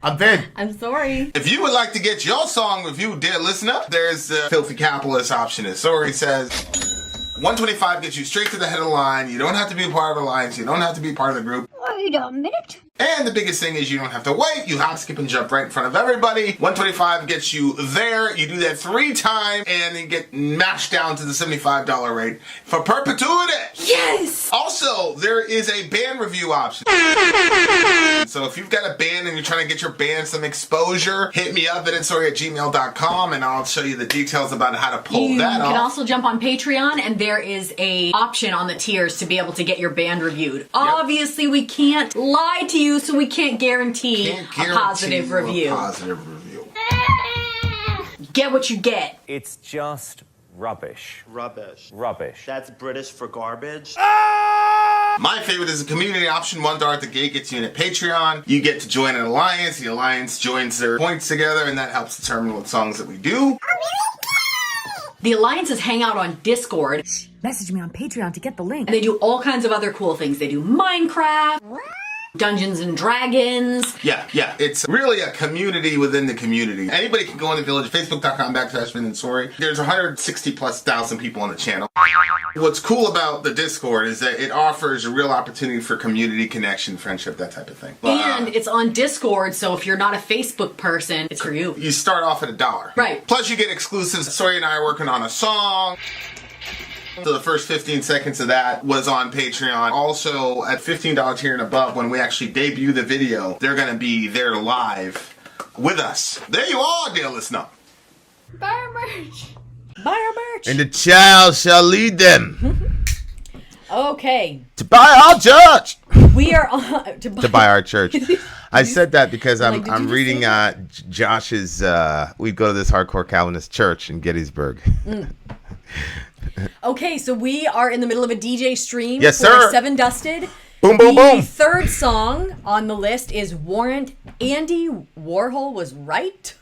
I'm Vin. I'm Sori. If you would like to get your song reviewed, dear listener, there's a filthy capitalist option. As Sori says, 125 gets you straight to the head of the line. You don't have to be a part of the alliance. You don't have to be part of the group. Wait a minute. And the biggest thing is you don't have to wait. You hop, skip, and jump right in front of everybody. 125 gets you there. You do that 3 times, and then get mashed down to the $75 rate for perpetuity. Yes! Also, there is a band review option. So if you've got a band and you're trying to get your band some exposure, hit me up at vinsori@gmail.com, and I'll show you the details about how to pull that off. You can also jump on Patreon, and there is a option on the tiers to be able to get your band reviewed. Obviously, we can't lie to you, so we can't guarantee a positive review. Get what you get. It's just rubbish. Rubbish. Rubbish. That's British for garbage. My favorite is a community option. $1 at the gate gets you in at Patreon. You get to join an alliance. The alliance joins their points together, and that helps determine what songs that we do. The alliances hang out on Discord. Message me on Patreon to get the link. And they do all kinds of other cool things. They do Minecraft, Dungeons and Dragons. Yeah. It's really a community within the community. Anybody can go on the village, facebook.com/Vin and Sori. There's 160,000+ people on the channel. What's cool about the Discord is that it offers a real opportunity for community connection, friendship, that type of thing. And it's on Discord, so if you're not a Facebook person, it's for you. You start off at $1. Right. Plus you get exclusives. Sori and I are working on a song. So the first 15 seconds of that was on Patreon. Also, at $15 tier and above, when we actually debut the video, they're going to be there live with us. There you are, dear listener. Buy our merch. Buy our merch. And the child shall lead them Okay. to buy our church. We are on... To buy our church. I said that because Like, did you I'm just reading say Josh's, we go to this hardcore Calvinist church in Gettysburg. Okay, so we are in the middle of a DJ stream. Yes, for sir. 7 Dusted. Boom, boom, The boom. third song on the list is Warrant. Andy Warhol was right.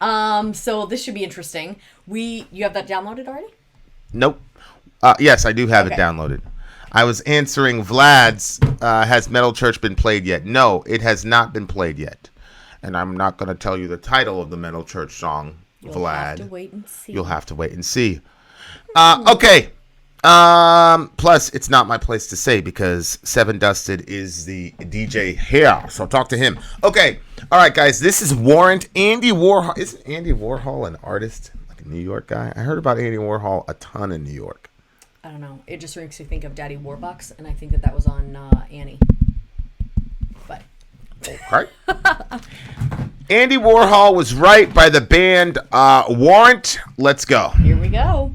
So this should be interesting. You have that downloaded already? Nope. Yes, I do have it Okay. downloaded. I was answering Vlad's, has Metal Church been played yet? No, it has not been played yet. And I'm not going to tell you the title of the Metal Church song, Vlad. You'll have to wait and see. You'll have to wait and see. Okay. Plus, it's not my place to say because 7 Dusted is the DJ here. So talk to him. Okay. All right, guys. This is Warrant. Andy Warhol. Isn't Andy Warhol an artist? Like a New York guy? I heard about Andy Warhol a ton in New York. I don't know. It just makes me think of Daddy Warbucks, and I think that was on Annie. But... Okay. Andy Warhol was right by the band Warrant. Let's go. Here we go.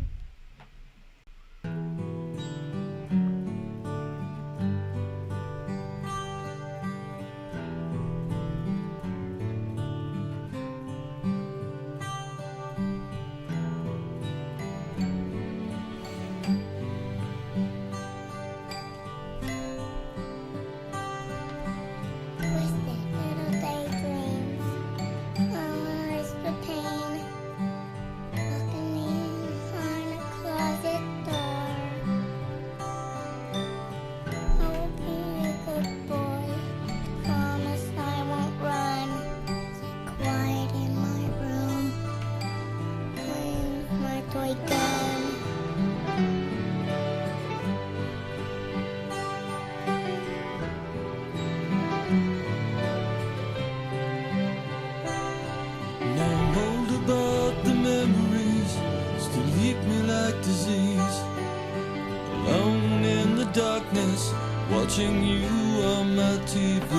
Watching you on my TV.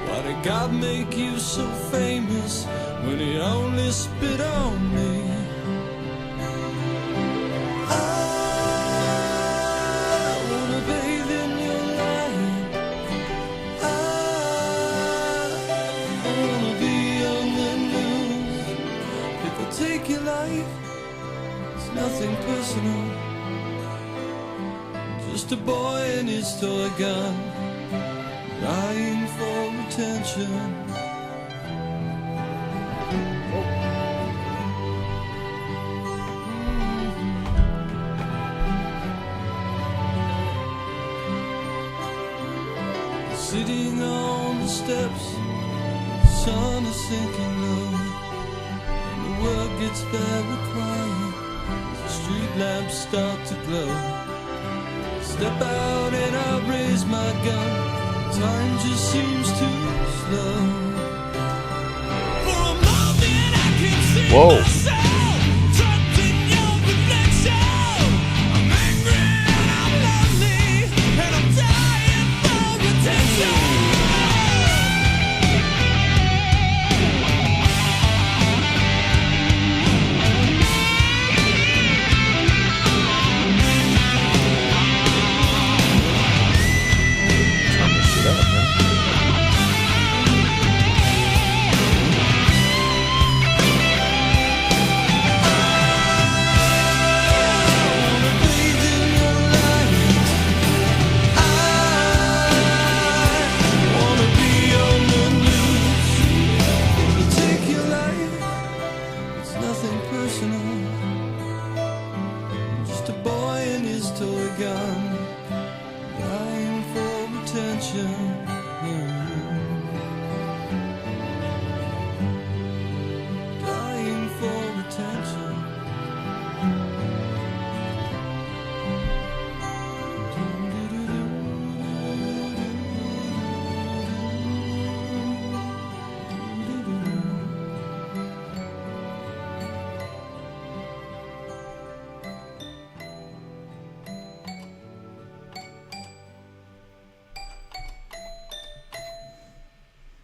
Why did God make you so famous when he only spit on me? I wanna bathe in your light. I wanna be on the news. If I take your life, it's nothing personal. Just a boy and his toy gun, dying for attention. Sitting on the steps sun is sinking low, and the world gets very quiet as the street lamps start to glow. Step out and I raise my gun. Time just seems too slow. For a moment I can see Whoa. myself trapped in your reflection. I'm angry and I'm lonely, and I'm dying for attention.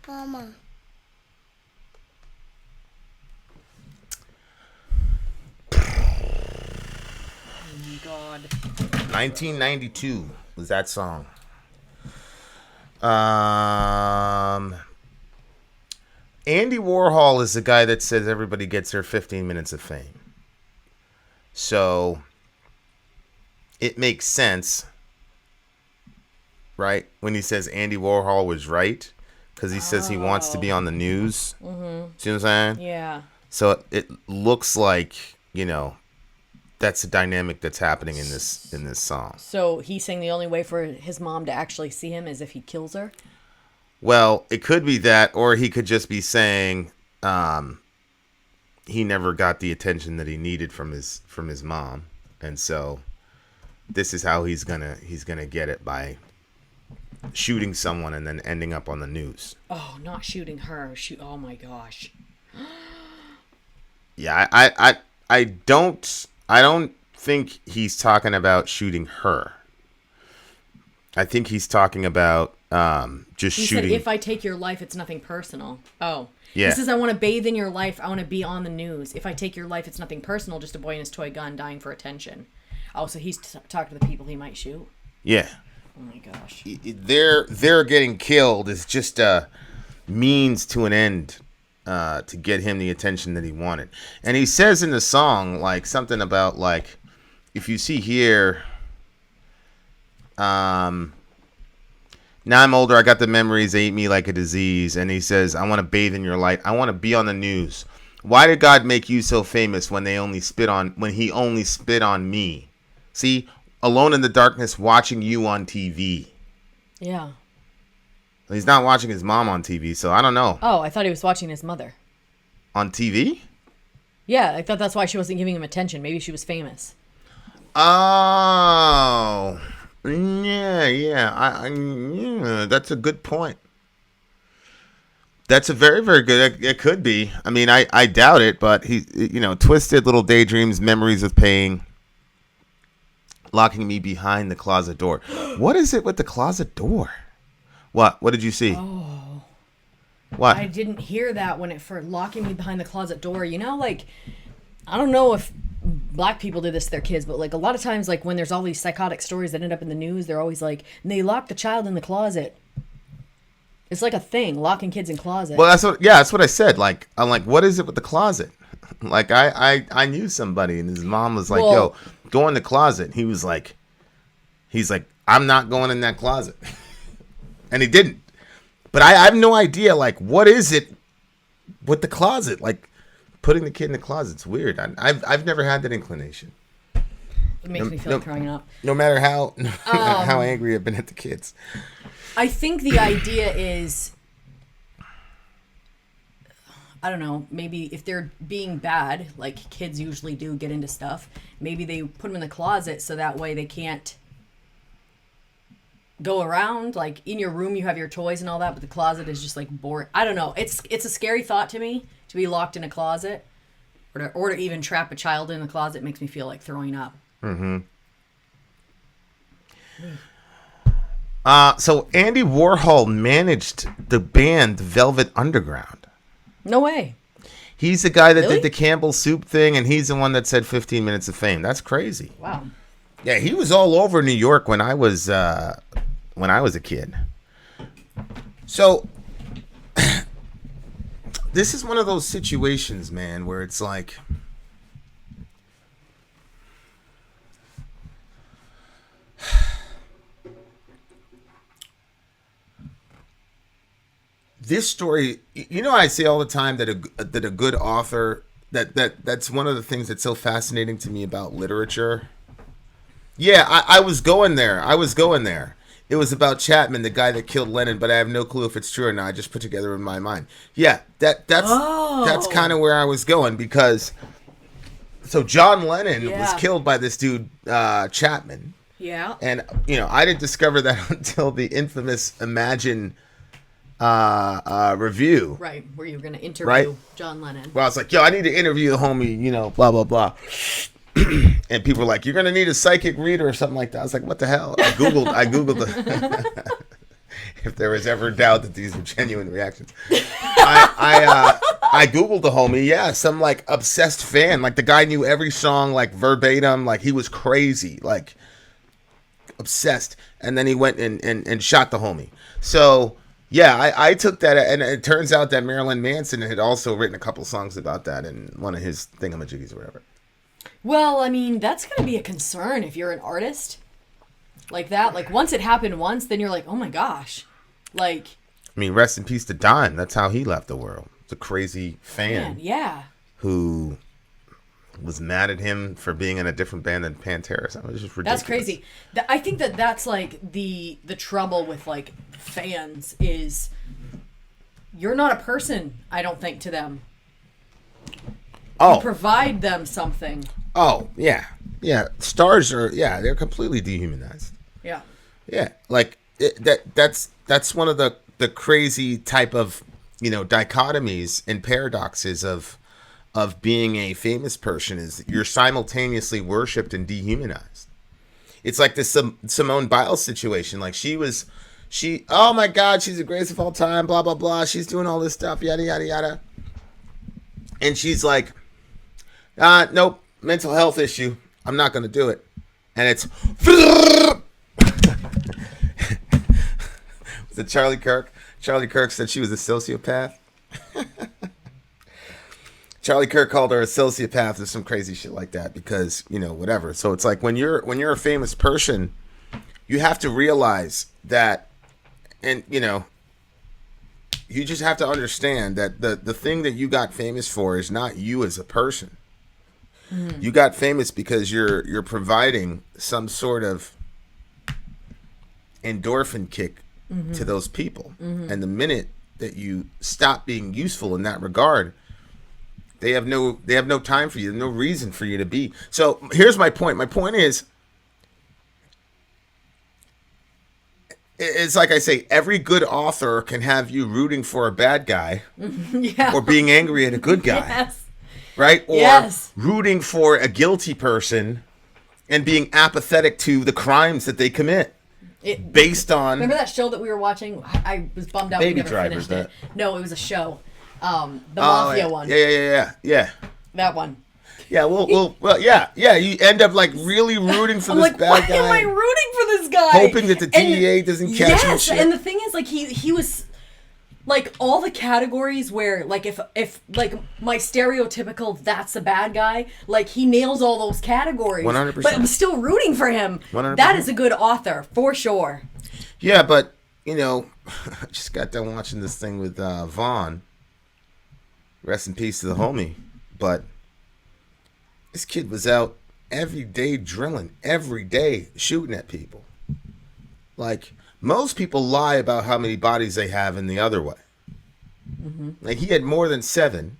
Mama. Oh my God. 1992 was that song. Andy Warhol is the guy that says everybody gets their 15 minutes of fame. So it makes sense, right? When he says Andy Warhol was right, because he says he wants to be on the news. Mm-hmm. See what I'm saying? Yeah. So it looks like, you know, that's the dynamic that's happening in this song. So he's saying the only way for his mom to actually see him is if he kills her? Well, it could be that, or he could just be saying he never got the attention that he needed from his mom, and so this is how he's gonna get it, by shooting someone and then ending up on the news. Oh, not shooting her. Oh my gosh. Yeah, I don't think he's talking about shooting her. I think he's talking about just he shooting. Said, if I take your life, it's nothing personal. Oh. Yeah. He says, I want to bathe in your life. I want to be on the news. If I take your life, it's nothing personal. Just a boy and his toy gun dying for attention. Oh, so he's talking to the people he might shoot? Yeah. Oh my gosh. They're getting killed is just a means to an end to get him the attention that he wanted. And he says in the song, like, something about, like, if you see here, now I'm older, I got the memories, they eat me like a disease. And he says, I want to bathe in your light. I want to be on the news. Why did God make you so famous when he only spit on me? See, alone in the darkness, watching you on TV. Yeah. He's not watching his mom on TV, so I don't know. Oh, I thought he was watching his mother. On TV? Yeah, I thought that's why she wasn't giving him attention. Maybe she was famous. Oh. Yeah. Yeah, that's a good point. That's a very, very good. It could be. I mean, I doubt it, but he, twisted little daydreams, memories of pain, locking me behind the closet door. What is it with the closet door? What? What did you see? Oh. What? I didn't hear that for locking me behind the closet door. Like, I don't know if black people do this to their kids, but like a lot of times, like when there's all these psychotic stories that end up in the news, they're always like, they locked the child in the closet. It's like a thing, locking kids in closets. Well, that's what I said. Like, I'm like, what is it with the closet? Like, I knew somebody, and his mom was like, yo, go in the closet. He's like, I'm not going in that closet. And he didn't. But I have no idea, like, what is it with the closet? Like, putting the kid in the closet's weird. I've never had that inclination. It makes me feel like throwing up. No matter how how angry I've been at the kids. I think the idea is I don't know, maybe if they're being bad, like kids usually do get into stuff, maybe they put them in the closet so that way they can't go around. Like in your room you have your toys and all that, but the closet is just like boring. I don't know. It's a scary thought to me to be locked in a closet, or to even trap a child in the closet makes me feel like throwing up. Mm-hmm. So Andy Warhol managed the band Velvet Underground. No way. He's the guy that Really? did the Campbell Soup thing, and he's the one that said 15 Minutes of Fame. That's crazy. Wow. Yeah, he was all over New York when I was a kid. So this is one of those situations, man, where it's like, this story, you know, I say all the time that a good author, that's one of the things that's so fascinating to me about literature. Yeah, I was going there. It was about Chapman, the guy that killed Lennon, but I have no clue if it's true or not. I just put together in my mind. Yeah, that's kind of where I was going, because so John Lennon was killed by this dude Chapman. Yeah. And I didn't discover that until the infamous Imagine review. Right, where you were going to interview John Lennon. Well, I was like, yo, I need to interview the homie, blah, blah, blah. And people were like, you're going to need a psychic reader or something like that. I was like, what the hell? I Googled if there was ever doubt that these were genuine reactions. I Googled the homie. Yeah, some like obsessed fan. Like the guy knew every song like verbatim. Like he was crazy, like obsessed. And then he went and shot the homie. So yeah, I took that, and it turns out that Marilyn Manson had also written a couple songs about that in one of his thingamajiggies or whatever. Well, I mean, that's going to be a concern if you're an artist like that. Like, once it happened once, then you're like, oh my gosh. Like, I mean, rest in peace to Don. That's how he left the world. It's a crazy fan. Man, yeah. Who was mad at him for being in a different band than Pantera. It was just ridiculous. That's crazy. I think that's like the trouble with like fans is you're not a person, I don't think, to them. Oh. You provide them something. Oh, yeah. Yeah. Stars are, they're completely dehumanized. Yeah. Yeah. Like, that's one of the crazy type of, dichotomies and paradoxes of being a famous person is you're simultaneously worshipped and dehumanized. It's like this Simone Biles situation. Like oh my God, she's the greatest of all time, blah, blah, blah. She's doing all this stuff, yada, yada, yada. And she's like, nope, mental health issue. I'm not going to do it. And it's... Was it Charlie Kirk? Charlie Kirk said she was a sociopath. Charlie Kirk called her a sociopath or some crazy shit like that because, whatever. So it's like when you're a famous person, you have to realize that, and, you just have to understand that the thing that you got famous for is not you as a person. Mm-hmm. You got famous because you're providing some sort of endorphin kick to those people. Mm-hmm. And the minute that you stop being useful in that regard, they have no time for you, no reason for you to be. So here's my point. My point is, it's like I say, every good author can have you rooting for a bad guy or being angry at a good guy. Yes. Right? Or rooting for a guilty person and being apathetic to the crimes that they commit. Based on... Remember that show that we were watching? I was bummed out we never finished it. No, it was a show. The Mafia one. Yeah. That one. Yeah, well, yeah. You end up like really rooting for this bad guy. Why am I rooting for this guy? Hoping that the DEA doesn't catch him. Yes, and the thing is, like, he was like all the categories where, like, if like my stereotypical that's a bad guy, like he nails all those categories. 100%. But I'm still rooting for him. 100%. That is a good author for sure. Yeah, but I just got done watching this thing with Vaughn. Rest in peace to the homie, but. This kid was out every day drilling, every day shooting at people. Like, most people lie about how many bodies they have in the other way. Like he had more than 7.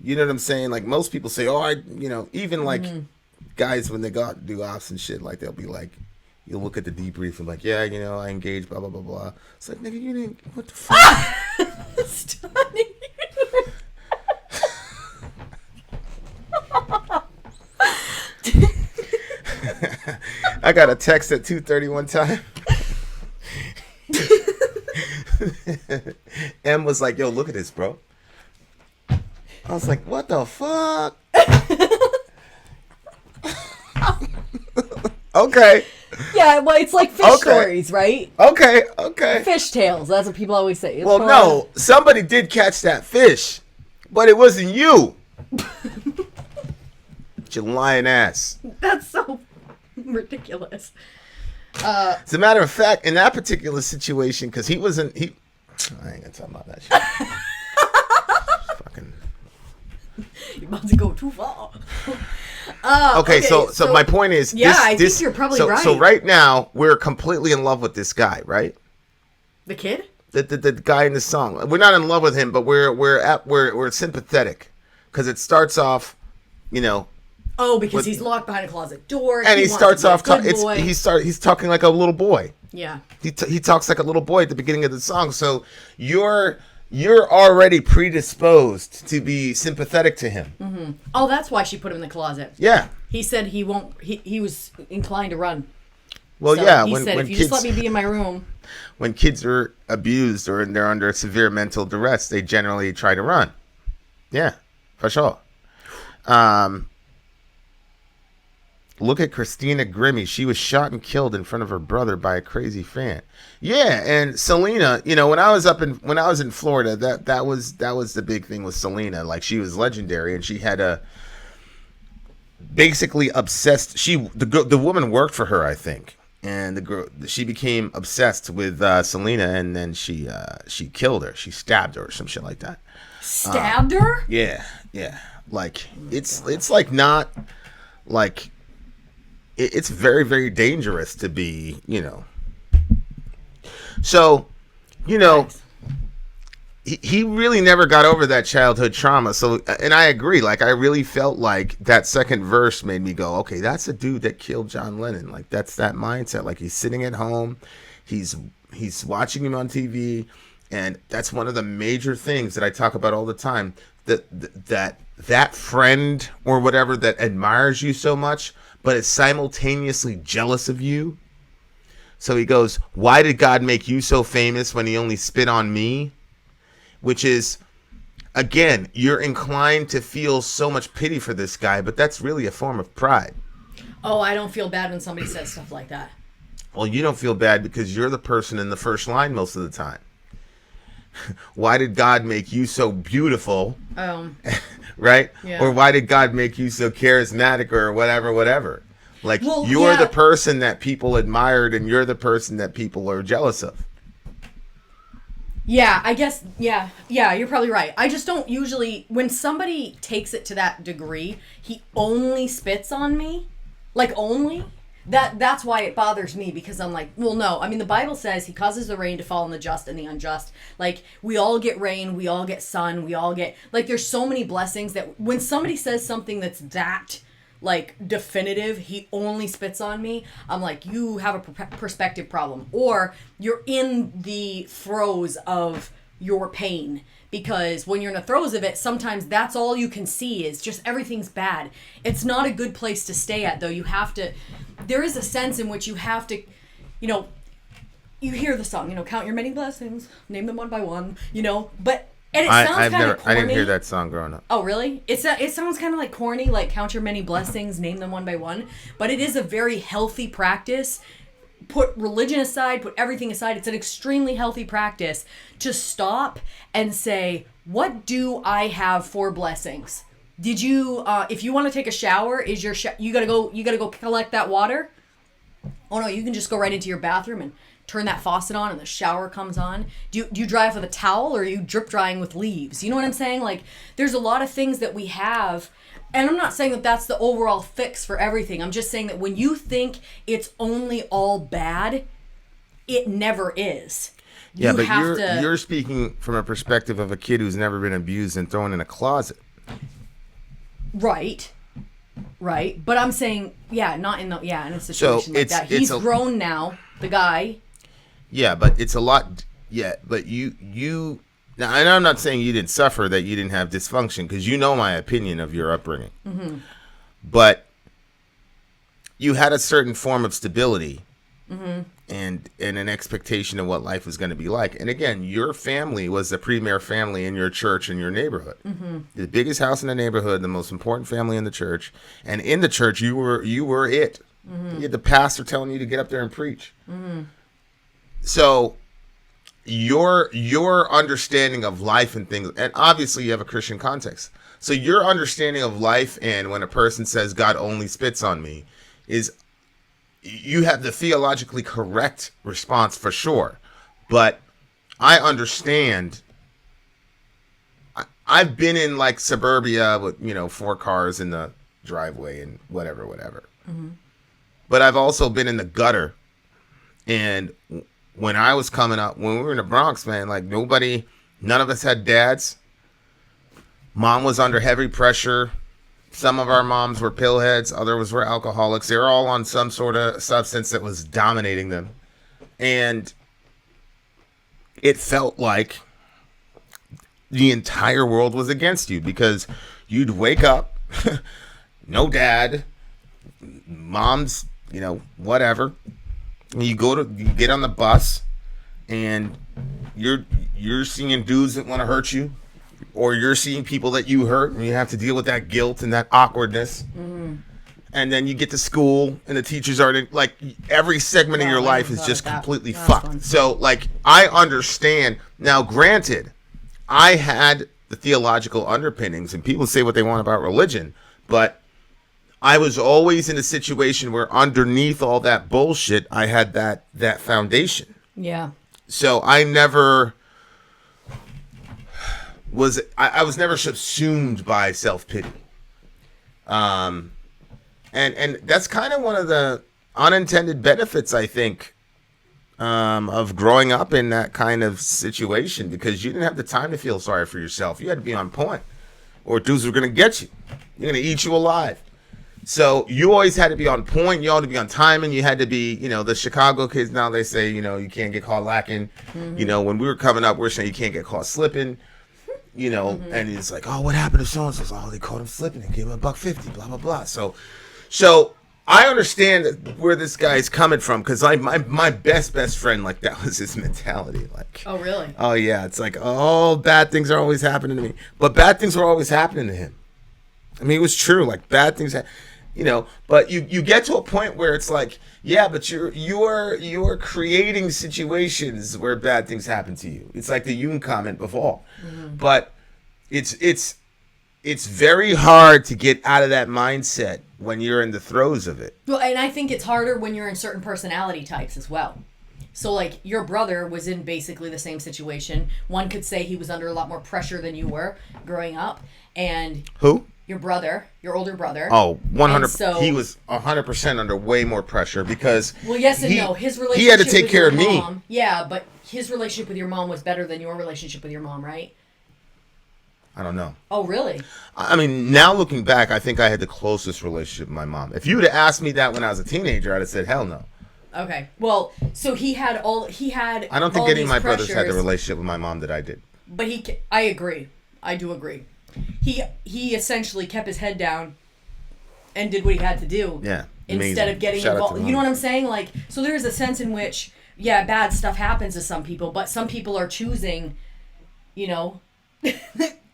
You know what I'm saying? Like most people say, oh, even like guys when they do ops and shit, like they'll be like, you'll look at the debrief and like, yeah, I engaged, blah, blah, blah, blah. It's like, nigga, you didn't, what the fuck? Stunning. I got a text at 2:30 one time. M was like, yo, look at this, bro. I was like, what the fuck? Okay. Yeah, well, it's like fish stories, right? Okay. Fish tales. That's what people always say. It's Well, no, somebody did catch that fish, but it wasn't you. Your lying ass. That's so ridiculous. As a matter of fact, in that particular situation, because I ain't gonna talk about that shit. Fucking. You're about to go too far. Okay, so my point is, yeah, I think you're probably right. So right now we're completely in love with this guy, right? The kid? The guy in the song. We're not in love with him, but we're sympathetic because it starts off, Oh, because he's locked behind a closet door, and he starts off he's talking like a little boy. Yeah. He talks like a little boy at the beginning of the song, so you're already predisposed to be sympathetic to him. Mm-hmm. Oh, that's why she put him in the closet. Yeah. He said he won't. He was inclined to run. Well, so yeah. He said, if you just let me be in my room. When kids are abused or they're under severe mental duress, they generally try to run. Yeah, for sure. Look at Christina Grimmie. She was shot and killed in front of her brother by a crazy fan. Yeah, and Selena, when I was in Florida, that was the big thing with Selena. Like she was legendary, and she had a basically obsessed. The woman worked for her, I think, and she became obsessed with Selena, and then she killed her. She stabbed her or some shit like that. Stabbed her? Yeah. Like it's like not like. It's very, very dangerous to be, So, he really never got over that childhood trauma. So, and I agree. Like, I really felt like that second verse made me go, okay, that's a dude that killed John Lennon. Like, that's that mindset. Like, he's sitting at home, he's watching him on TV, and that's one of the major things that I talk about all the time. That friend or whatever that admires you so much, but is simultaneously jealous of you. So he goes, why did God make you so famous when he only spit on me? Which is, again, you're inclined to feel so much pity for this guy, but that's really a form of pride. Oh, I don't feel bad when somebody says stuff like that. Well, you don't feel bad because you're the person in the first line most of the time. Why did God make you so beautiful? Right? Yeah. Or why did God make you so charismatic or whatever? Like, you're the person that people admired and you're the person that people are jealous of. Yeah, I guess, yeah, you're probably right. I just don't usually, when somebody takes it to that degree, he only spits on me, like only, that's why it bothers me, because I'm like, well, no. I mean, the Bible says he causes the rain to fall on the just and the unjust. Like, we all get rain, we all get sun, we all get, like, there's so many blessings that when somebody says something that's that, like, definitive, he only spits on me, I'm like, you have a perspective problem. Or you're in the throes of your pain. Because when you're in the throes of it, sometimes that's all you can see is just everything's bad. It's not a good place to stay at, though. You have to, there is a sense in which you have to, you hear the song, count your many blessings, name them one by one, but, and it sounds kind of corny. I didn't hear that song growing up. Oh, really? It sounds kind of like corny, like count your many blessings, name them one by one, but it is a very healthy practice. Put religion aside, put everything aside. It's an extremely healthy practice to stop and say, what do I have for blessings? Did you, if you want to take a shower, is your you gotta go collect that water? Oh no, you can just go right into your bathroom and turn that faucet on and the shower comes on. Do you dry off with a towel or are you drip drying with leaves? You know what I'm saying? Like, there's a lot of things that we have. And I'm not saying that that's the overall fix for everything. I'm just saying that when you think it's only all bad, it never is. Yeah, but have you're speaking from a perspective of a kid who's never been abused and thrown in a closet. Right. But I'm saying, not in in a situation like that. He's grown now, the guy. Yeah, but it's a lot. Yeah, but you now, and I'm not saying you didn't suffer, that you didn't have dysfunction, because you know my opinion of your upbringing. Mm-hmm. But you had a certain form of stability. Mm-hmm. And an expectation of what life was going to be like. And again, your family was the premier family in your church and your neighborhood. Mm-hmm. The biggest house in the neighborhood, the most important family in the church. And in the church, you were it. Mm-hmm. You had the pastor telling you to get up there and preach. Mm-hmm. So your understanding of life and things, and obviously you have a Christian context. So your understanding of life, and when a person says God only spits on me, is, you have the theologically correct response for sure. But I understand. I've been in like suburbia with, 4 cars in the driveway and whatever. Mm-hmm. But I've also been in the gutter. And when I was coming up, when we were in the Bronx, man, like none of us had dads. Mom was under heavy pressure. Some of our moms were pillheads, others were alcoholics. They were all on some sort of substance that was dominating them. And it felt like the entire world was against you, because you'd wake up, no dad, mom's, whatever. And you get on the bus, and you're seeing dudes that want to hurt you. Or you're seeing people that you hurt, and you have to deal with that guilt and that awkwardness. Mm-hmm. And then you get to school, and the teachers are like, every segment of your life is just completely fucked. So, like, I understand. Now, granted, I had the theological underpinnings, and people say what they want about religion, but I was always in a situation where underneath all that bullshit, I had that foundation. Yeah. So I never I was never subsumed by self-pity. And that's kind of one of the unintended benefits, I think, of growing up in that kind of situation, because you didn't have the time to feel sorry for yourself. You had to be on point, or dudes were going to get you. They're going to eat you alive. So you always had to be on point. You had to be on time, and you had to be, the Chicago kids now, they say, you can't get caught lacking. Mm-hmm. When we were coming up, we were saying you can't get caught slipping. Mm-hmm. And it's like, oh, what happened to so-and-so? Oh, they caught him slipping and gave him $1.50, blah, blah, blah. So I understand where this guy's coming from, because my best friend, like, that was his mentality. Like, oh, really? Oh, yeah. It's like, oh, bad things are always happening to me. But bad things were always happening to him. I mean, it was true. Like, bad things, but you get to a point where it's like, yeah, but you're creating situations where bad things happen to you. It's like the Jung comment before. Mm-hmm. But it's very hard to get out of that mindset when you're in the throes of it. Well, and I think it's harder when you're in certain personality types as well. So, like, your brother was in basically the same situation. One could say he was under a lot more pressure than you were growing up. And who? Your brother, your older brother. Oh, 100%. So, he was 100% under way more pressure, because well, yes and no. His relationship, he had to take care of me. Mom, yeah, but his relationship with your mom was better than your relationship with your mom, right? I don't know. Oh, really? I mean, now looking back, I think I had the closest relationship with my mom. If you would have asked me that when I was a teenager, I'd have said, hell no. Okay. Well, so he had. I don't think any of my brothers had the relationship with my mom that I did. But I agree. I do agree. He essentially kept his head down and did what he had to do. Yeah. Instead of getting involved. You know what I'm saying? Like, so there is a sense in which, yeah, bad stuff happens to some people, but some people are choosing,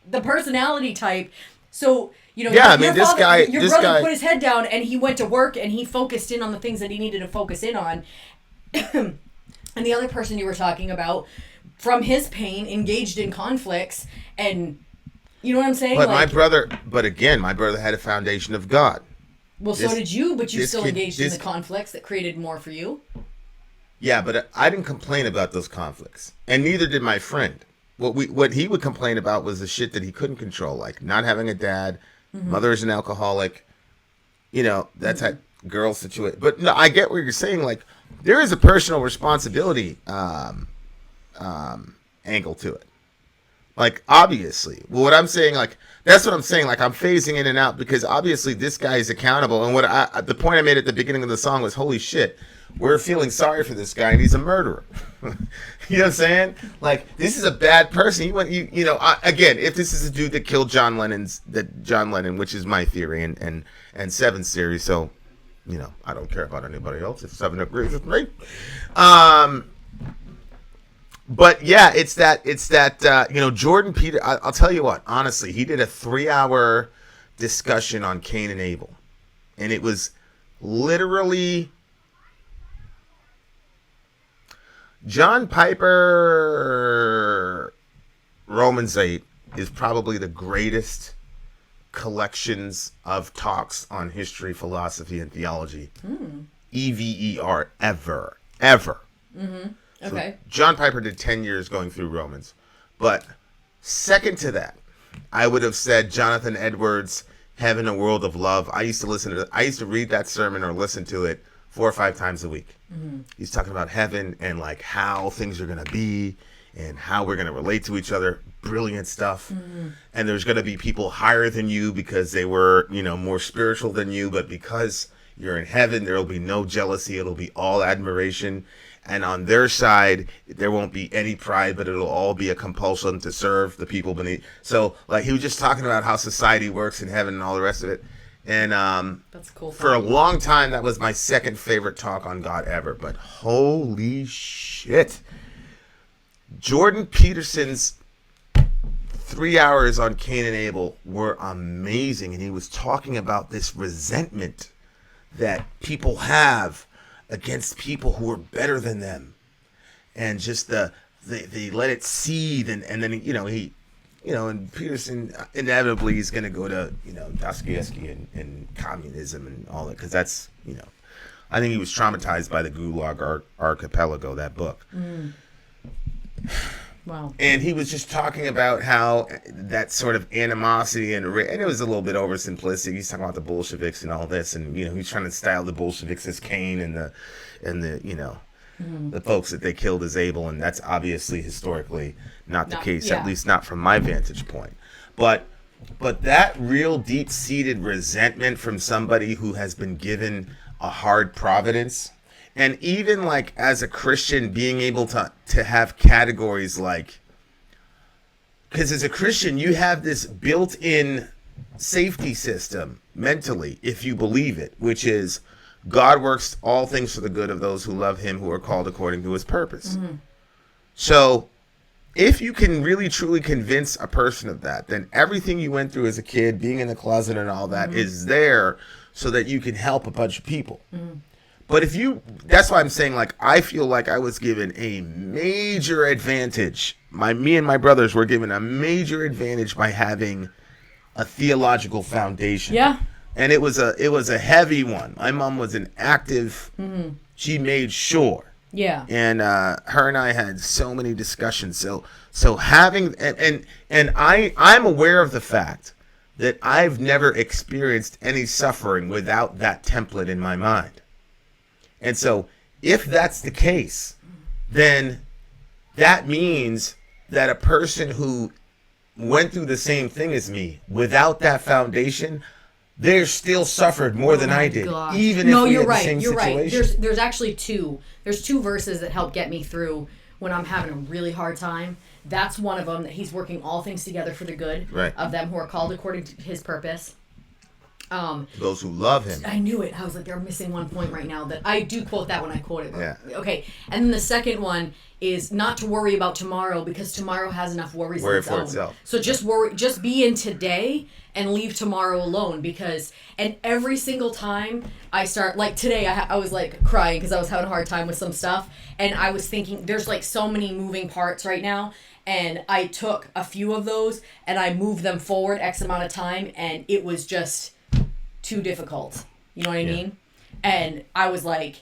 the personality type. So, yeah, I mean, your brother put his head down and he went to work and he focused in on the things that he needed to focus in on. And the other person you were talking about, from his pain, engaged in conflicts, and you know what I'm saying? But like, my brother had a foundation of God. Well, so did you, but you still engaged in the conflicts that created more for you. Yeah, but I didn't complain about those conflicts, and neither did my friend. What he would complain about was the shit that he couldn't control, like not having a dad, mother is an alcoholic, that type girl situation. But no, I get what you're saying. Like, there is a personal responsibility angle to it. Like, obviously, what I'm saying, like, that's what I'm saying. Like, I'm phasing in and out because obviously this guy is accountable. And the point I made at the beginning of the song was, holy shit, we're feeling sorry for this guy and he's a murderer. You know what I'm saying? Like, this is a bad person. Again, if this is a dude that killed John Lennon, which is my theory and Seven's theory, so, I don't care about anybody else if Seven agrees with me. But yeah, it's that Jordan Peter. I'll tell you what, honestly, he did a 3-hour discussion on Cain and Abel, and it was literally John Piper. Romans 8 is probably the greatest collections of talks on history, philosophy, and theology. EVER ever. Mm-hmm. Okay. So John Piper did 10 years going through Romans. But second to that, I would have said Jonathan Edwards, Heaven, a World of Love. I used to read that sermon or listen to it 4 or 5 times a week. Mm-hmm. He's talking about heaven and like how things are going to be and how we're going to relate to each other. Brilliant stuff. Mm-hmm. And there's going to be people higher than you because they were, more spiritual than you. But because you're in heaven, there will be no jealousy. It'll be all admiration. And on their side, there won't be any pride, but it'll all be a compulsion to serve the people beneath. So, like, he was just talking about how society works in heaven and all the rest of it. And that's cool. For a long time, that was my second favorite talk on God ever. But holy shit. Jordan Peterson's 3 hours on Cain and Abel were amazing. And he was talking about this resentment that people have against people who are better than them, and just they let it seethe, and then and Peterson inevitably is going to go to Dostoevsky and communism and all that, because that's I think he was traumatized by the Gulag Archipelago, that book. Wow. And he was just talking about how that sort of animosity and it was a little bit oversimplistic. He's talking about the Bolsheviks and all this, and he's trying to style the Bolsheviks as Cain and the the folks that they killed as Abel, and that's obviously historically not the case, at least not from my vantage point. But that real deep-seated resentment from somebody who has been given a hard providence. And even like as a Christian, being able to have categories like, because as a Christian, you have this built-in safety system mentally, if you believe it, which is God works all things for the good of those who love him, who are called according to his purpose. Mm-hmm. So if you can really truly convince a person of that, then everything you went through as a kid, being in the closet and all that, is there so that you can help a bunch of people. Mm-hmm. But that's why I'm saying, like, I feel like I was given a major advantage. Me and my brothers were given a major advantage by having a theological foundation. Yeah. And it was a heavy one. My mom was an active, she made sure. Yeah. And her and I had so many discussions. So having, and I'm aware of the fact that I've never experienced any suffering without that template in my mind. And so if that's the case, then that means that a person who went through the same thing as me without that foundation, they still suffered more than I did. Gosh. Even if we had the same you're situation. Right. There's actually two verses that help get me through when I'm having a really hard time. That's one of them, that he's working all things together for the good of them who are called according to his purpose. Those who love him. I knew it. I was like, they're missing one point right now. That I do quote that when I quote it. Yeah. Okay. And then the second one is not to worry about tomorrow, because tomorrow has enough worries of its own. Itself. So just be in today and leave tomorrow alone, and every single time I start, like today, I was like crying because I was having a hard time with some stuff, and I was thinking there's like so many moving parts right now. And I took a few of those and I moved them forward X amount of time, and it was just too difficult. You know what I mean? And I was like,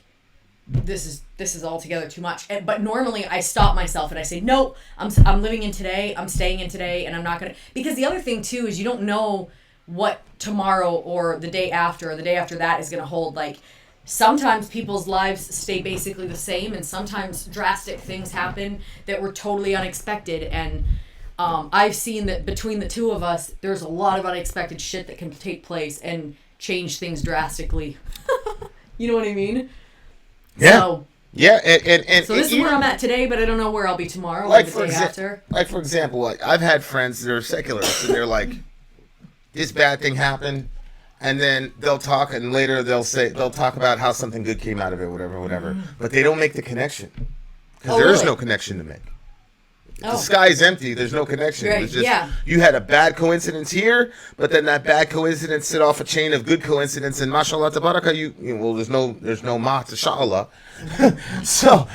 this is altogether too much. But normally I stop myself and I say, no, I'm living in today. I'm staying in today, and I'm not going to, because the other thing too is you don't know what tomorrow or the day after that is going to hold. Like, sometimes people's lives stay basically the same, and sometimes drastic things happen that were totally unexpected. And I've seen that between the two of us, there's a lot of unexpected shit that can take place and change things drastically. You know what I mean? Yeah. So, yeah, and so this is where I'm at today, but I don't know where I'll be tomorrow like or the day after. Like for example, like I've had friends that are secularists, and they're like, "This bad thing happened," and then they'll talk, and later they'll talk about how something good came out of it, whatever. But they don't make the connection because there is no connection to make. The sky's empty. There's no connection. Right. It's just you had a bad coincidence here, but then that bad coincidence set off a chain of good coincidence, and mashallah tabaraka, there's no ma tashallah. So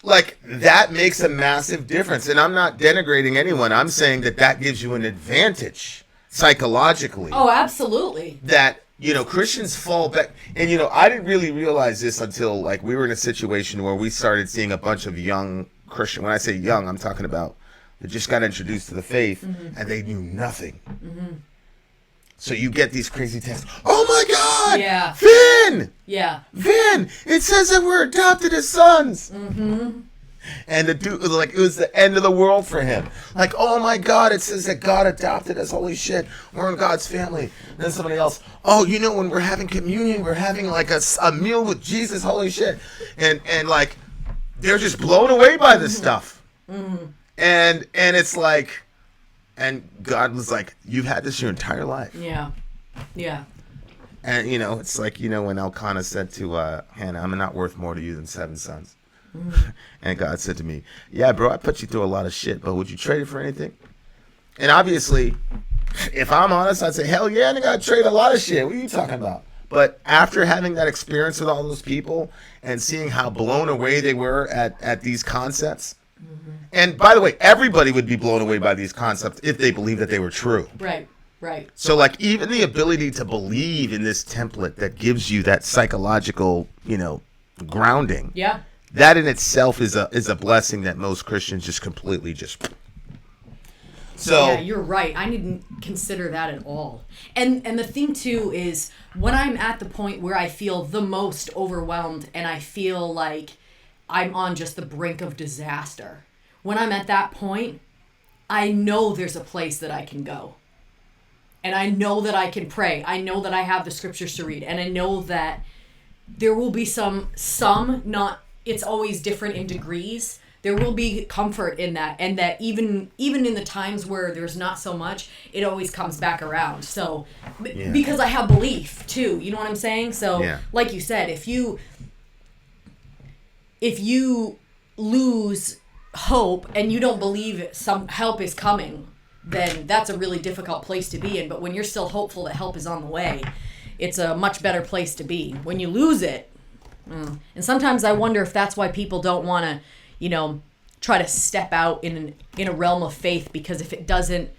like that makes a massive difference. And I'm not denigrating anyone. I'm saying that gives you an advantage psychologically. Oh, absolutely. That Christians fall back, and I didn't really realize this until like we were in a situation where we started seeing a bunch of young Christian. When I say young, I'm talking about they just got introduced to the faith and they knew nothing. So you get these crazy texts. Oh my God! Yeah. Vin! Yeah. Vin! It says that we're adopted as sons. And the dude, like, it was the end of the world for him. Like, oh my God, it says that God adopted us. Holy shit, we're in God's family. And then somebody else, oh, when we're having communion, we're having like a meal with Jesus. Holy shit. And like, they're just blown away by this stuff. And it's like, and God was like, you've had this your entire life. Yeah. Yeah. And, it's like, when Elkanah said to Hannah, I'm not worth more to you than 7 sons. And God said to me, yeah, bro, I put you through a lot of shit, but would you trade it for anything? And obviously, if I'm honest, I'd say, hell yeah, I gotta trade a lot of shit. What are you talking about? But after having that experience with all those people and seeing how blown away they were at these concepts, and by the way, everybody would be blown away by these concepts if they believed that they were true. Right. So like even the ability to believe in this template that gives you that psychological, grounding. Yeah. That in itself is a blessing that most Christians just completely just. So yeah, you're right. I didn't consider that at all. And the thing too is when I'm at the point where I feel the most overwhelmed and I feel like I'm on just the brink of disaster. When I'm at that point, I know there's a place that I can go. And I know that I can pray. I know that I have the scriptures to read. And I know that there will be some not, it's always different in degrees. There will be comfort in that. And that even in the times where there's not so much, it always comes back around. So, because I have belief too, you know what I'm saying? So, like you said, if you lose hope and you don't believe some help is coming, then that's a really difficult place to be in. But when you're still hopeful that help is on the way, it's a much better place to be. When you lose it, and sometimes I wonder if that's why people don't want to, try to step out in a realm of faith, because if it doesn't,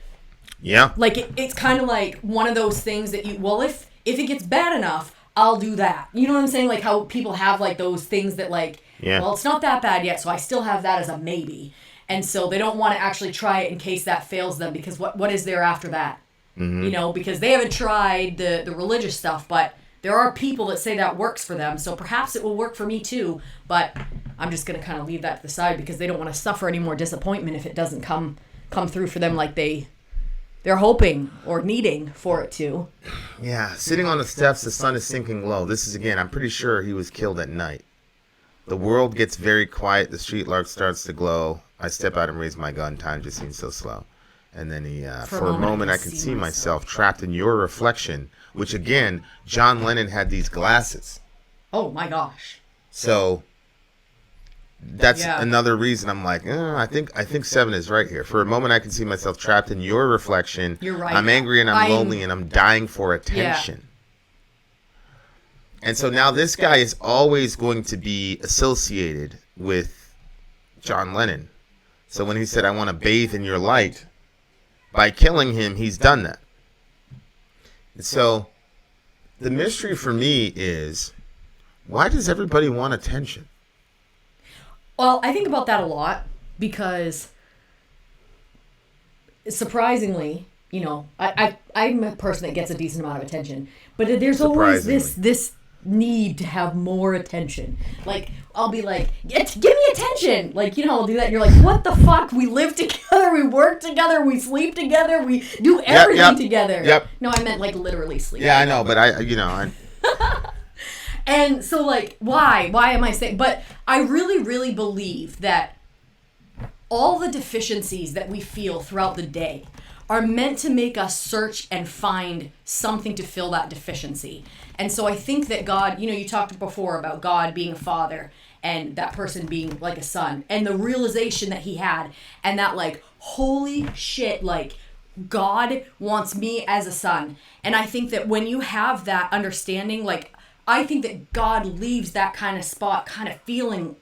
like it's kind of like one of those things that if it gets bad enough, I'll do that. You know what I'm saying? Like how people have like those things that like, well, it's not that bad yet, so I still have that as a maybe. And so they don't want to actually try it in case that fails them, because what is there after that? Because they haven't tried the religious stuff, but there are people that say that works for them. So perhaps it will work for me too, but I'm just going to kind of leave that to the side because they don't want to suffer any more disappointment if it doesn't come through for them like they're hoping or needing for it to. Yeah, sitting on the steps, the sun is sinking low. This is, again, I'm pretty sure he was killed at night. The world gets very quiet. The street lark starts to glow. I step out and raise my gun. Time just seems so slow. And then he, for a moment, I can see myself trapped in your reflection, which, again, John Lennon had these glasses. Oh, my gosh. So that's another reason I'm like, I think 7 is right here. For a moment, I can see myself trapped in your reflection. You're right. I'm angry and I'm lonely and I'm dying for attention. And so now this guy is always going to be associated with John Lennon. So when he said, I want to bathe in your light, by killing him, he's done that. And so the mystery for me is, why does everybody want attention? Well, I think about that a lot because surprisingly, I'm a person that gets a decent amount of attention, but there's always this need to have more attention. Like, I'll be like, give me attention. Like, you know, I'll do that. And you're like, what the fuck? We live together. We work together. We sleep together. We do everything together. Yep. No, I meant like literally sleep. Yeah, I know, but I. And so, like, why? Why am I saying? But I really, really believe that all the deficiencies that we feel throughout the day are meant to make us search and find something to fill that deficiency. And so I think that God, you know, you talked before about God being a father and that person being like a son, and the realization that he had, and that, like, holy shit, like, God wants me as a son. And I think that when you have that understanding, like, I think that God leaves that kind of spot kind of feeling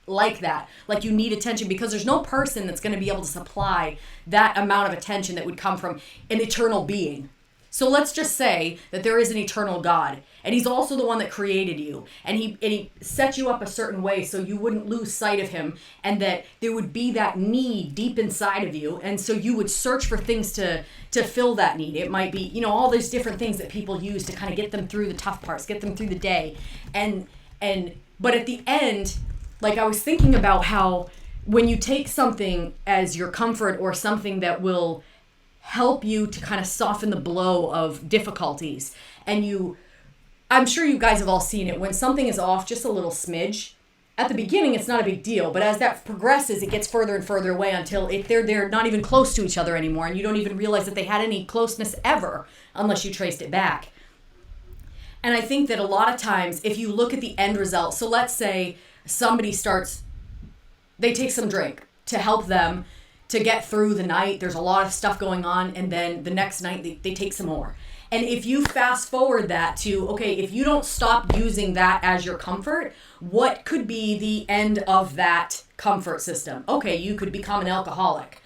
like that, like you need attention, because there's no person that's going to be able to supply that amount of attention that would come from an eternal being. So let's just say that there is an eternal God, and he's also the one that created you, and he set you up a certain way so you wouldn't lose sight of him, and that there would be that need deep inside of you, and so you would search for things to fill that need. It might be, you know, all those different things that people use to kind of get them through the tough parts, get them through the day, but at the end, like, I was thinking about how when you take something as your comfort, or something that will help you to kind of soften the blow of difficulties, and I'm sure you guys have all seen it, when something is off just a little smidge, at the beginning it's not a big deal, but as that progresses, it gets further and further away until they're not even close to each other anymore, and you don't even realize that they had any closeness ever unless you traced it back. And I think that a lot of times, if you look at the end result, so let's say somebody they take some drink to help them to get through the night. There's a lot of stuff going on, and then the next night they take some more. And if you fast forward that to, okay, if you don't stop using that as your comfort, what could be the end of that comfort system? Okay, you could become an alcoholic.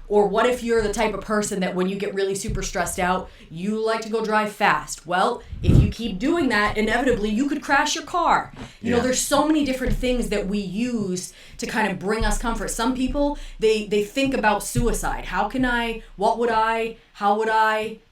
Or what if you're the type of person that when you get really super stressed out, you like to go drive fast? Well, if you keep doing that, inevitably you could crash your car. You know, there's so many different things that we use to kind of bring us comfort. Some people, they think about suicide. How would I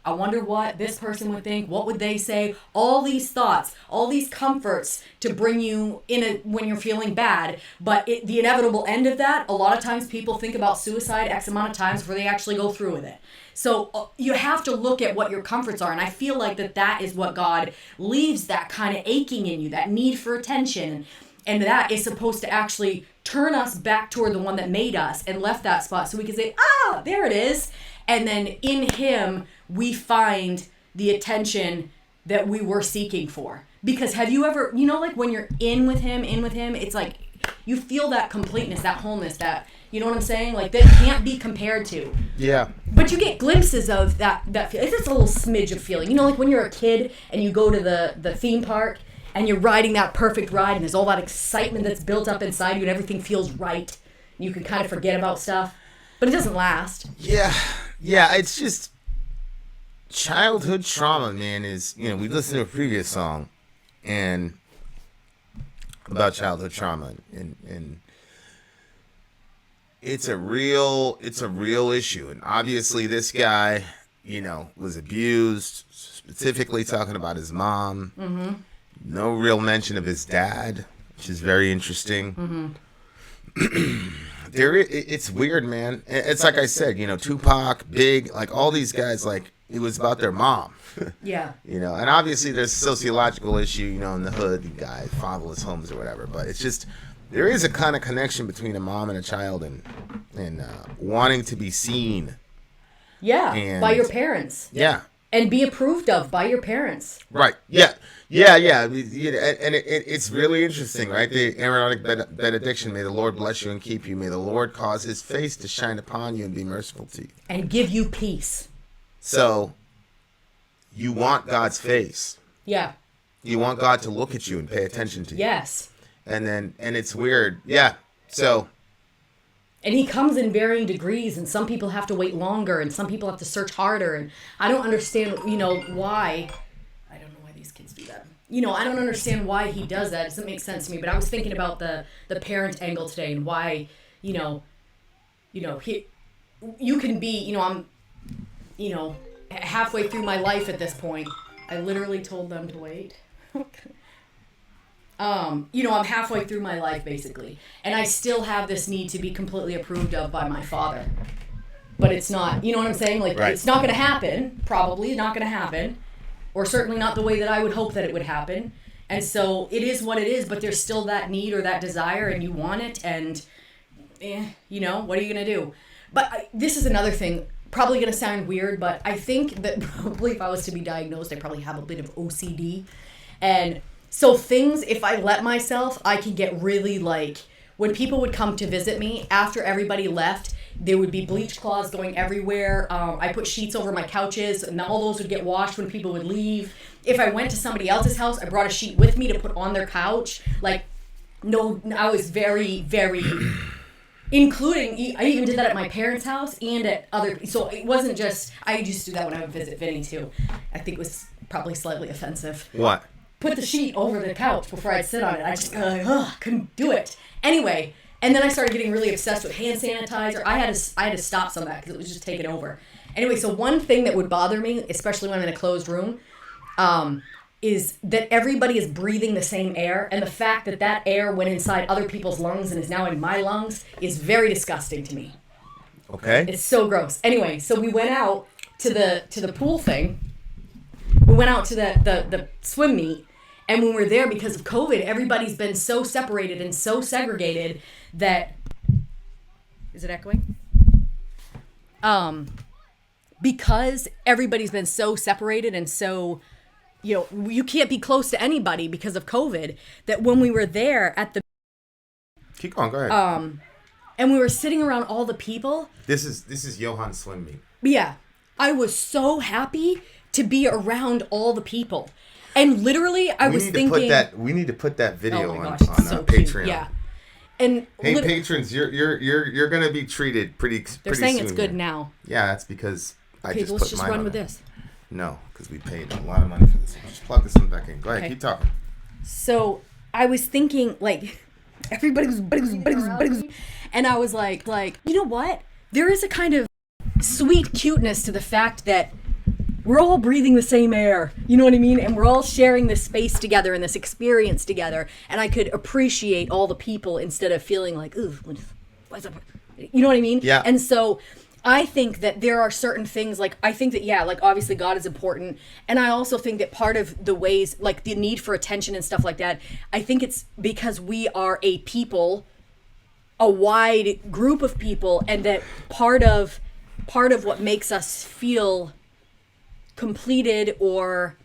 wonder what this person would think, what would they say? All these thoughts, all these comforts to bring you when you're feeling bad. But the inevitable end of that, a lot of times people think about suicide X amount of times before they actually go through with it. So you have to look at what your comforts are. And I feel like that is what God leaves, that kind of aching in you, that need for attention. And that is supposed to actually turn us back toward the one that made us and left that spot so we can say, there it is. And then in him, we find the attention that we were seeking for. Because have you ever, you know, like when you're in with him, it's like you feel that completeness, that wholeness, that, you know what I'm saying? Like that can't be compared to. Yeah. But you get glimpses of that feel. It's just a little smidge of feeling. You know, like when you're a kid and you go to the theme park and you're riding that perfect ride and there's all that excitement that's built up inside you and everything feels right. You can kind of forget about stuff. But it doesn't last. Yeah, it's just childhood trauma, man. Is, you know, we listened to a previous song and about childhood trauma, and it's a real issue. And obviously, this guy, you know, was abused. Specifically talking about his mom. Mm-hmm. No real mention of his dad, which is very interesting. Mm-hmm. It's weird, man. It's like I said, you know, Tupac, Big, like all these guys, like it was about their mom. Yeah. You know, and obviously there's a sociological issue, you know, in the hood, you guys, fatherless homes or whatever. But it's just, there is a kind of connection between a mom and a child and wanting to be seen. Yeah, by your parents. Yeah. And be approved of by your parents. Right. Yeah. And it's really interesting, right? The Aaronic benediction, may the Lord bless you and keep you. May the Lord cause his face to shine upon you and be merciful to you. And give you peace. So, you want God's face. Yeah. You want God to look at you and pay attention to you. Yes. And it's weird. Yeah. So. And he comes in varying degrees, and some people have to wait longer, and some people have to search harder, and I don't understand, you know, why. I don't know why these kids do that. You know, I don't understand why he does that. It doesn't make sense to me, but I was thinking about the parent angle today, and why, you know, you can be, you know, I'm, you know, halfway through my life at this point. I literally told them to wait. You know, I'm halfway through my life basically, and I still have this need to be completely approved of by my father. But it's not, you know what I'm saying? Like, Right. It's not going to happen, probably not going to happen, or certainly not the way that I would hope that it would happen. And so it is what it is, but there's still that need or that desire, and you want it, and, you know, what are you going to do? But this is another thing, probably going to sound weird, but I think that probably if I was to be diagnosed, I probably have a bit of OCD. And so things, if I let myself, I can get really like, when people would come to visit me, after everybody left, there would be bleach cloths going everywhere. I put sheets over my couches, and all those would get washed when people would leave. If I went to somebody else's house, I brought a sheet with me to put on their couch. Like, no, I was very, very, including, I even did that at my parents' house and at other, so it wasn't just, I used to do that when I would visit Vinny too. I think it was probably slightly offensive. What? Put the sheet over the couch before I'd sit on it. I just couldn't do it. Anyway, and then I started getting really obsessed with hand sanitizer. I had to stop some of that because it was just taking over. Anyway, so one thing that would bother me, especially when I'm in a closed room, is that everybody is breathing the same air, and the fact that that air went inside other people's lungs and is now in my lungs is very disgusting to me. Okay. It's so gross. Anyway, so we went out to the pool thing. We went out to the swim meet. And when we're there, because of COVID, everybody's been so separated and so segregated that... Is it echoing? Because everybody's been so separated and so, you know, you can't be close to anybody because of COVID, that when we were there at the... Keep going, go ahead. And we were sitting around all the people... This is Johann Swim Meet. Yeah. I was so happy to be around all the people. And literally, I was thinking... We need to put that video oh my on gosh, it's so cute. Patreon. Yeah. And hey, patrons, you're gonna be treated pretty they're saying soon it's good here. now. Yeah, that's because I Okay, just let's put just mine run on with there. this. No, because we paid a lot of money for this. Just plug this one back in. Go ahead, Okay. keep talking. So I was thinking, like, everybody was, and I was like, you know what? There is a kind of sweet cuteness to the fact that we're all breathing the same air, you know what I mean? And we're all sharing this space together and this experience together. And I could appreciate all the people instead of feeling like, ooh, what's up? You know what I mean? Yeah. And so I think that there are certain things, like, I think that, yeah, like, obviously God is important. And I also think that part of the ways, like, the need for attention and stuff like that, I think it's because we are a people, a wide group of people, and that part of what makes us feel completed or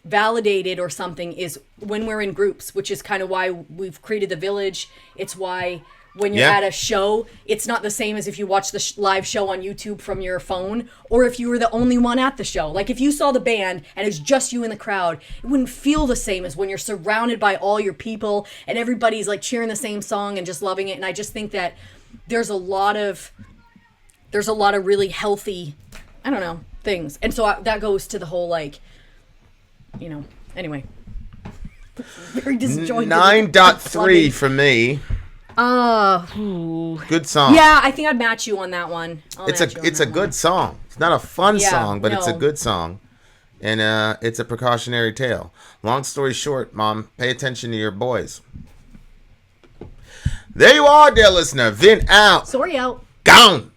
validated or something is when we're in groups, which is kind of why we've created the Village. It's why when you're at a show, it's not the same as if you watch the live show on YouTube from your phone, or if you were the only one at the show. Like, if you saw the band and it's just you in the crowd, it wouldn't feel the same as when you're surrounded by all your people and everybody's like cheering the same song and just loving it. And I just think that there's a lot of really healthy, I don't know, things. And so that goes to the whole, like, you know, anyway. Very disjointed. 9.3 for me. Good song. Yeah, I think I'd match you on that one. It's a good song. It's not a fun Yeah, song, but it's a no. good song. And it's a precautionary tale. Long story short, Mom, pay attention to your boys. There you are, dear listener. Vin out. Sorry out. Gone.